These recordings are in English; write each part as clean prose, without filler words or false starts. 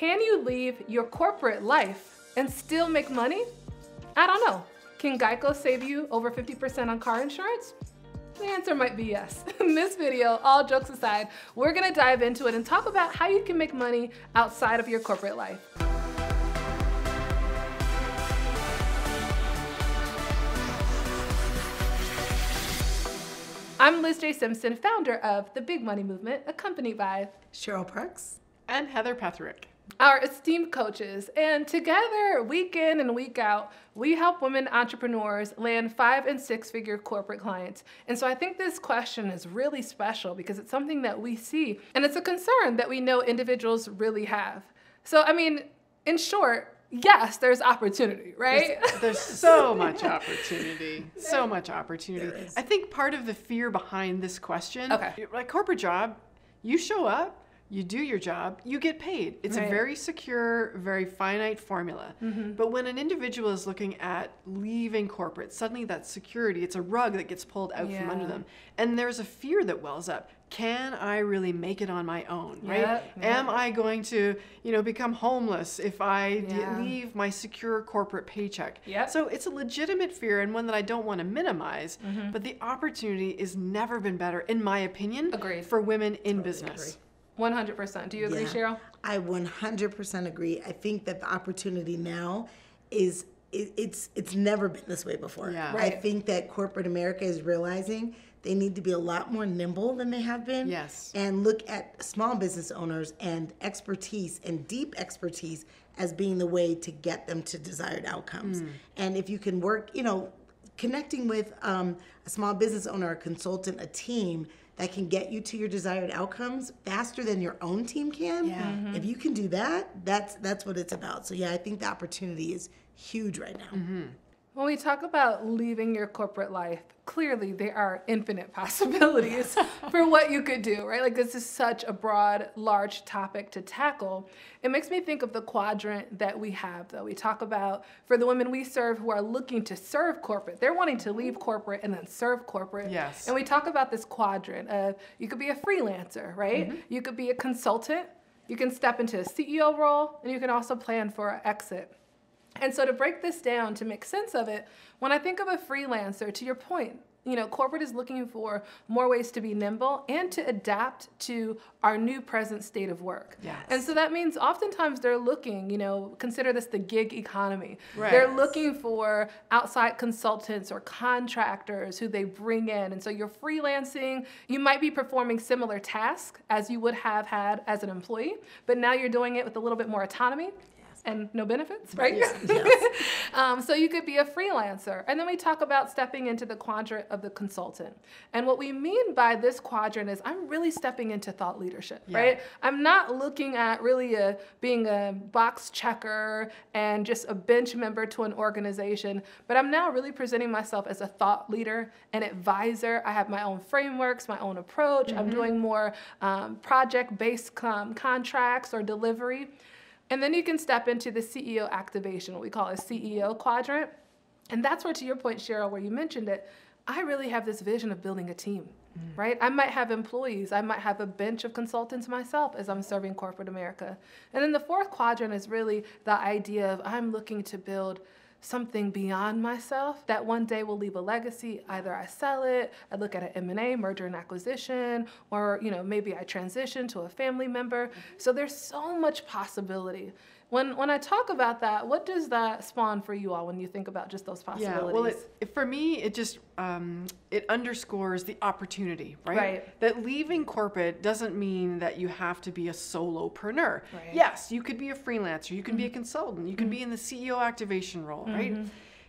can you leave your corporate life and still make money? I don't know. Can Geico save you over 50% on car insurance? The answer might be yes. In this video, all jokes aside, we're gonna dive into it and talk about how you can make money outside of your corporate life. I'm LizJSimpson, founder of The Big Money Movement, accompanied by Cheryl Parks and Heather Petherick, our esteemed coaches. And together, week in and week out, we help women entrepreneurs land 5- and 6-figure corporate clients. And so I think this question is really special because it's something that we see, and it's a concern that we know individuals really have. So, I mean, in short, yes, there's opportunity, right? There's so much opportunity, so much opportunity. I think part of the fear behind this question, like corporate job, you show up, you do your job, you get paid. It's a very secure, very finite formula. But when an individual is looking at leaving corporate, suddenly that security, it's a rug that gets pulled out from under them. And there's a fear that wells up. Can I really make it on my own, right? Am I going to, become homeless if I leave my secure corporate paycheck? So it's a legitimate fear and one that I don't want to minimize, but the opportunity has never been better, in my opinion, for women in business. 100%. Do you agree, Cheryl? I 100% agree. I think that the opportunity now is, it's never been this way before. I think that corporate America is realizing they need to be a lot more nimble than they have been. And look at small business owners and expertise and deep expertise as being the way to get them to desired outcomes. And if you can work, connecting with a small business owner, a consultant, a team that can get you to your desired outcomes faster than your own team can. If you can do that, that's what it's about. So I think the opportunity is huge right now. When we talk about leaving your corporate life, clearly there are infinite possibilities for what you could do, right? Like, this is such a broad, large topic to tackle. It makes me think of the quadrant that we have, though. We talk about, for the women we serve who are looking to serve corporate, they're wanting to leave corporate and then serve corporate. And we talk about this quadrant of, you could be a freelancer, right? You could be a consultant, you can step into a CEO role, and you can also plan for an exit. And so to break this down, to make sense of it, when I think of a freelancer, to your point, corporate is looking for more ways to be nimble and to adapt to our new present state of work. And so that means oftentimes they're looking, consider this the gig economy. They're looking for outside consultants or contractors who they bring in. And so you're freelancing, you might be performing similar tasks as you would have had as an employee, but now you're doing it with a little bit more autonomy. And no benefits, right? So you could be a freelancer. And then we talk about stepping into the quadrant of the consultant. And what we mean by this quadrant is I'm really stepping into thought leadership, right? I'm not looking at really being a box checker and just a bench member to an organization, but I'm now really presenting myself as a thought leader, an advisor. I have my own frameworks, my own approach. I'm doing more project-based contracts or delivery. And then you can step into the CEO activation, what we call a CEO quadrant. And that's where, to your point, Cheryl, where you mentioned it, I really have this vision of building a team, right? I might have employees. I might have a bench of consultants myself as I'm serving corporate America. And then the fourth quadrant is really the idea of I'm looking to build something beyond myself that one day will leave a legacy. Either I sell it, I look at an M&A, merger and acquisition, or maybe I transition to a family member. So there's so much possibility. When I talk about that, what does that spawn for you all when you think about just those possibilities? Well, for me, it just it underscores the opportunity, right? That leaving corporate doesn't mean that you have to be a solopreneur. Yes, you could be a freelancer, you can be a consultant, you can be in the CEO activation role, right?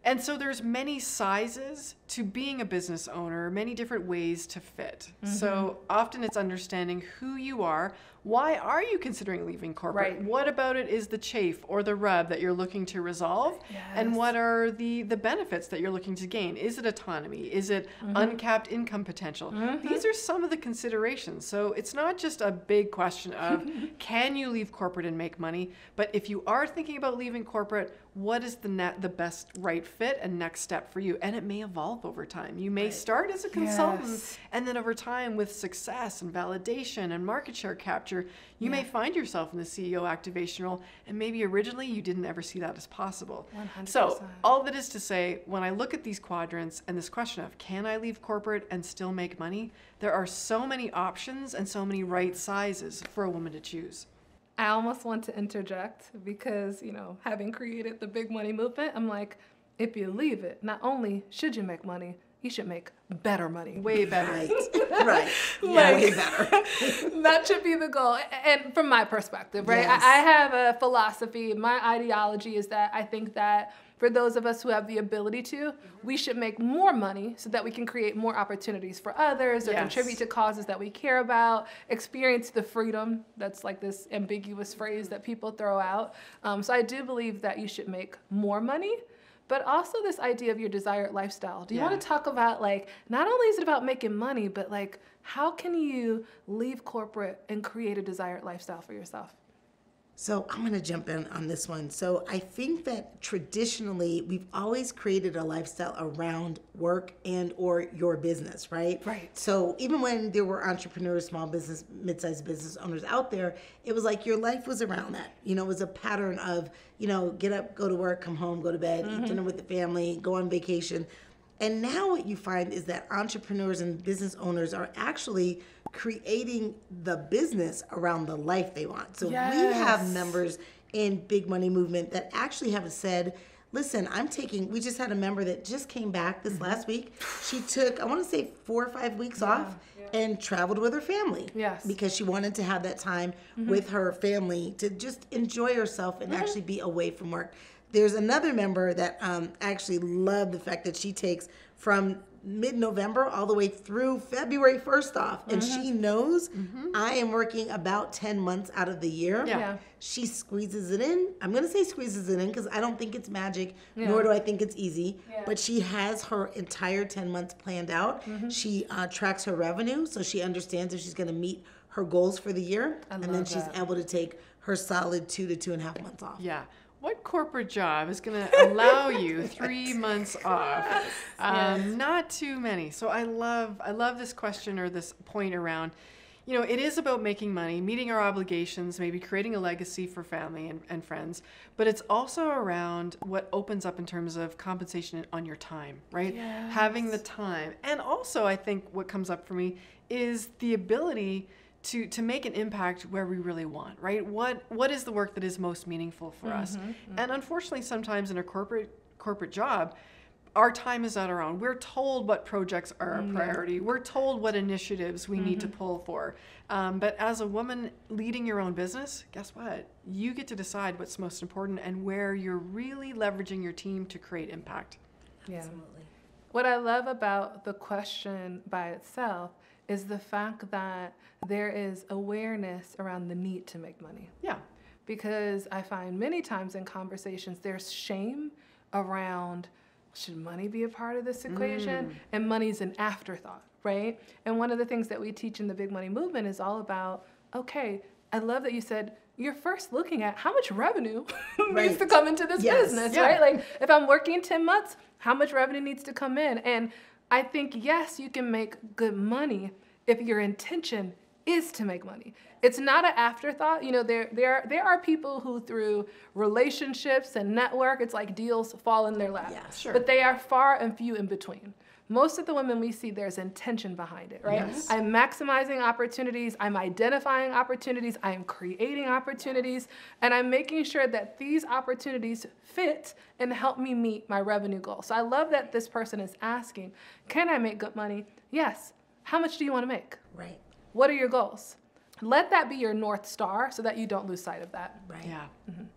And so there's many sizes to being a business owner, many different ways to fit. So often it's understanding who you are. Why are you considering leaving corporate? What about it is the chafe or the rub that you're looking to resolve? And what are the benefits that you're looking to gain? Is it autonomy? Is it uncapped income potential? These are some of the considerations. So it's not just a big question of can you leave corporate and make money, but if you are thinking about leaving corporate, what is the best right fit and next step for you. And it may evolve over time. You may start as a consultant, and then over time with success and validation and market share capture, you may find yourself in the CEO activation role, and maybe originally you didn't ever see that as possible. 100%. So all that is to say, when I look at these quadrants and this question of, can I leave corporate and still make money? There are so many options and so many right sizes for a woman to choose. I almost want to interject because, you know, having created the big money movement, I'm like, if you leave it, not only should you make money, you should make better money. Way better. Right. Yeah, way better. That should be the goal. And from my perspective, right? Yes. I have a philosophy. My ideology is that I think that for those of us who have the ability to, we should make more money so that we can create more opportunities for others or contribute to causes that we care about, experience the freedom. That's like this ambiguous phrase that people throw out. So I do believe that you should make more money, but also this idea of your desired lifestyle. Do you want to talk about, like, not only is it about making money, but like, how can you leave corporate and create a desired lifestyle for yourself? So I'm going to jump in on this one. So I think that traditionally we've always created a lifestyle around work and or your business, right? Right. So even when there were entrepreneurs, small business, mid-sized business owners out there, it was like your life was around that. You know, it was a pattern of, you know, get up, go to work, come home, go to bed, eat dinner with the family, go on vacation. And now what you find is that entrepreneurs and business owners are actually creating the business around the life they want. So we have members in Big Money Movement that actually have said, listen, we just had a member that just came back this last week. She took, I want to say 4 or 5 weeks off and traveled with her family. Yes. Because she wanted to have that time with her family to just enjoy herself and actually be away from work. There's another member that actually loved the fact that she takes from mid-November all the way through February 1st off. And she knows I am working about 10 months out of the year. Yeah. She squeezes it in. I'm going to say squeezes it in because I don't think it's magic, nor do I think it's easy. Yeah. But she has her entire 10 months planned out. She tracks her revenue, so she understands if she's going to meet her goals for the year. And then she's able to take her solid 2 to 2.5 months off. Yeah. What corporate job is going to allow you 3 months off? Not too many. So I love this question or this point around, you know, it is about making money, meeting our obligations, maybe creating a legacy for family and friends, but it's also around what opens up in terms of compensation on your time, right? Yes. Having the time. And also I think what comes up for me is the ability to make an impact where we really want, right? What is the work that is most meaningful for us? And unfortunately, sometimes in a corporate job, our time is not our own. We're told what projects are our priority. We're told what initiatives we need to pull for. But as a woman leading your own business, guess what? You get to decide what's most important and where you're really leveraging your team to create impact. Yeah. Absolutely. What I love about the question by itself is the fact that there is awareness around the need to make money. Yeah. Because I find many times in conversations, there's shame around, should money be a part of this equation? And money's an afterthought, right? And one of the things that we teach in the Big Money Movement is all about, okay, I love that you said, you're first looking at how much revenue needs to come into this business, right? Like if I'm working 10 months, how much revenue needs to come in? And I think, yes, you can make good money if your intention is to make money. It's not an afterthought. You know, there are people who through relationships and network, it's like deals fall in their lap. Yeah, sure. But they are far and few in between. Most of the women we see, there's intention behind it, right? Yes. I'm maximizing opportunities, I'm identifying opportunities, I'm creating opportunities, and I'm making sure that these opportunities fit and help me meet my revenue goal. So I love that this person is asking, can I make good money? Yes. How much do you want to make? Right. What are your goals? Let that be your North Star so that you don't lose sight of that. Right. Yeah.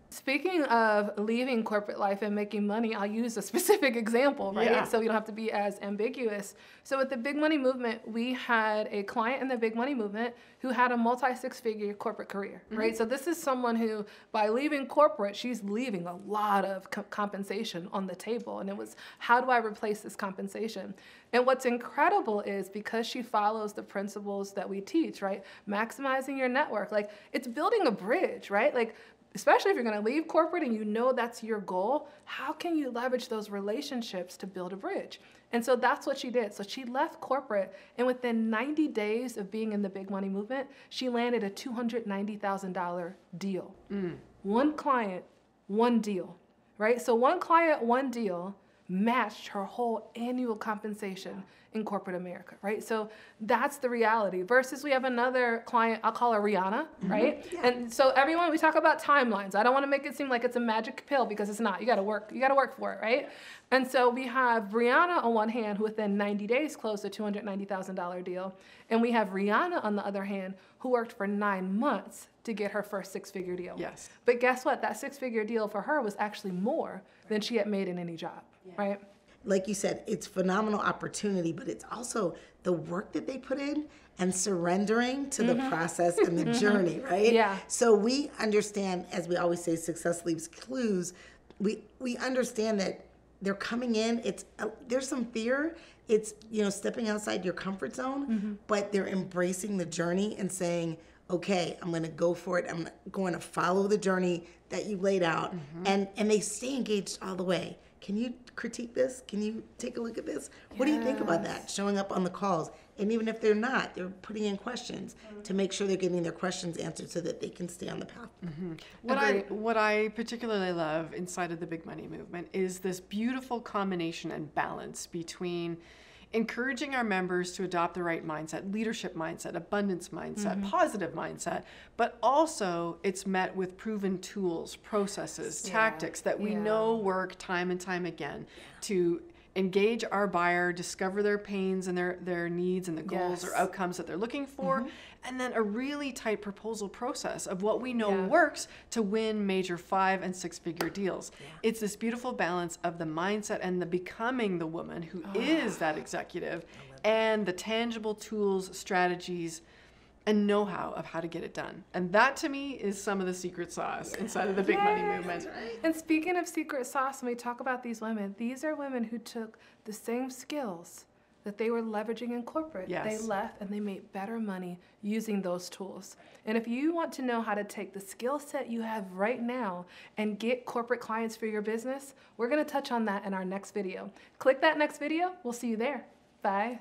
Speaking of leaving corporate life and making money, I'll use a specific example, right? Yeah. So we don't have to be as ambiguous. So with the Big Money Movement, we had a client in the Big Money Movement who had a multi-six-figure corporate career, right? So this is someone who, by leaving corporate, she's leaving a lot of compensation on the table. And it was, how do I replace this compensation? And what's incredible is because she follows the principles that we teach, right? Maximizing your network. Like, it's building a bridge, right? Like, especially if you're going to leave corporate and you know that's your goal, how can you leverage those relationships to build a bridge? And so that's what she did. So she left corporate, and within 90 days of being in the big money movement, she landed a $290,000 deal. One client, one deal, right? So one client, one deal matched her whole annual compensation in corporate America, right? So that's the reality. Versus we have another client, I'll call her Rihanna, right? Yeah. And so everyone, we talk about timelines. I don't want to make it seem like it's a magic pill, because it's not. You got to work for it, right? And so we have Rihanna on one hand, who within 90 days closed a $290,000 deal. And we have Rihanna on the other hand, who worked for 9 months to get her first six-figure deal. Yes. But guess what? That six-figure deal for her was actually more than she had made in any job, right? Like you said, it's phenomenal opportunity, but it's also the work that they put in and surrendering to the process and the journey, right? Yeah. So we understand, as we always say, success leaves clues. We understand that they're coming in. There's some fear. It's, stepping outside your comfort zone, but they're embracing the journey and saying, okay, I'm going to go for it. I'm going to follow the journey that you laid out, and they stay engaged all the way. Can you critique this? Can you take a look at this? What do you think about that? Showing up on the calls. And even if they're not, they're putting in questions to make sure they're getting their questions answered so that they can stay on the path. What I particularly love inside of the big money movement is this beautiful combination and balance between encouraging our members to adopt the right mindset, leadership mindset, abundance mindset, positive mindset, but also it's met with proven tools, processes, tactics that we know work time and time again to engage our buyer, discover their pains and their needs and the goals or outcomes that they're looking for, and then a really tight proposal process of what we know works to win major 5- and 6-figure deals. It's this beautiful balance of the mindset and the becoming the woman who is that executive, and the tangible tools, strategies, and know-how of how to get it done. And that, to me, is some of the secret sauce inside of the big money movement. Right. And speaking of secret sauce, when we talk about these are women who took the same skills that they were leveraging in corporate. They left and they made better money using those tools. And if you want to know how to take the skill set you have right now and get corporate clients for your business, we're going to touch on that in our next video. Click that next video. We'll see you there. Bye.